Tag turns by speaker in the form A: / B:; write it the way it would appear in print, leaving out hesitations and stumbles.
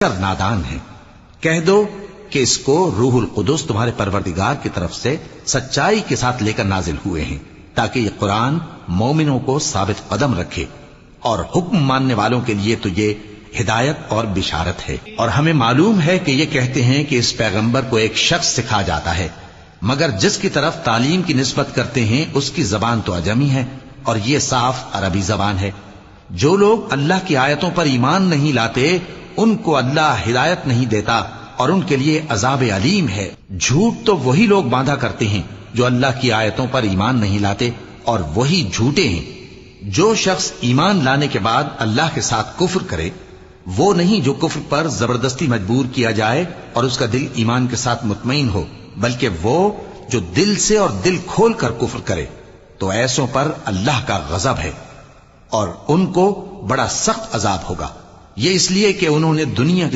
A: نادان ہیں۔ کہہ دو کہ اس کو روح القدس تمہارے پروردگار کی طرف سے سچائی کے ساتھ لے کر نازل ہوئے ہیں، تاکہ یہ قرآن مومنوں کو ثابت قدم رکھے، اور حکم ماننے والوں کے لیے تو یہ ہدایت اور بشارت ہے۔ اور ہمیں معلوم ہے کہ یہ کہتے ہیں کہ اس پیغمبر کو ایک شخص سکھا جاتا ہے، مگر جس کی طرف تعلیم کی نسبت کرتے ہیں اس کی زبان تو عجمی ہے، اور یہ صاف عربی زبان ہے۔ جو لوگ اللہ کی آیتوں پر ایمان نہیں لاتے ان کو اللہ ہدایت نہیں دیتا، اور ان کے لیے عذاب علیم ہے۔ جھوٹ تو وہی لوگ باندھا کرتے ہیں جو اللہ کی آیتوں پر ایمان نہیں لاتے، اور وہی جھوٹے ہیں۔ جو شخص ایمان لانے کے بعد اللہ کے ساتھ کفر کرے، وہ نہیں جو کفر پر زبردستی مجبور کیا جائے اور اس کا دل ایمان کے ساتھ مطمئن ہو، بلکہ وہ جو دل سے اور دل کھول کر کفر کرے، تو ایسوں پر اللہ کا غضب ہے، اور ان کو بڑا سخت عذاب ہوگا۔ یہ اس لیے کہ انہوں نے دنیا کی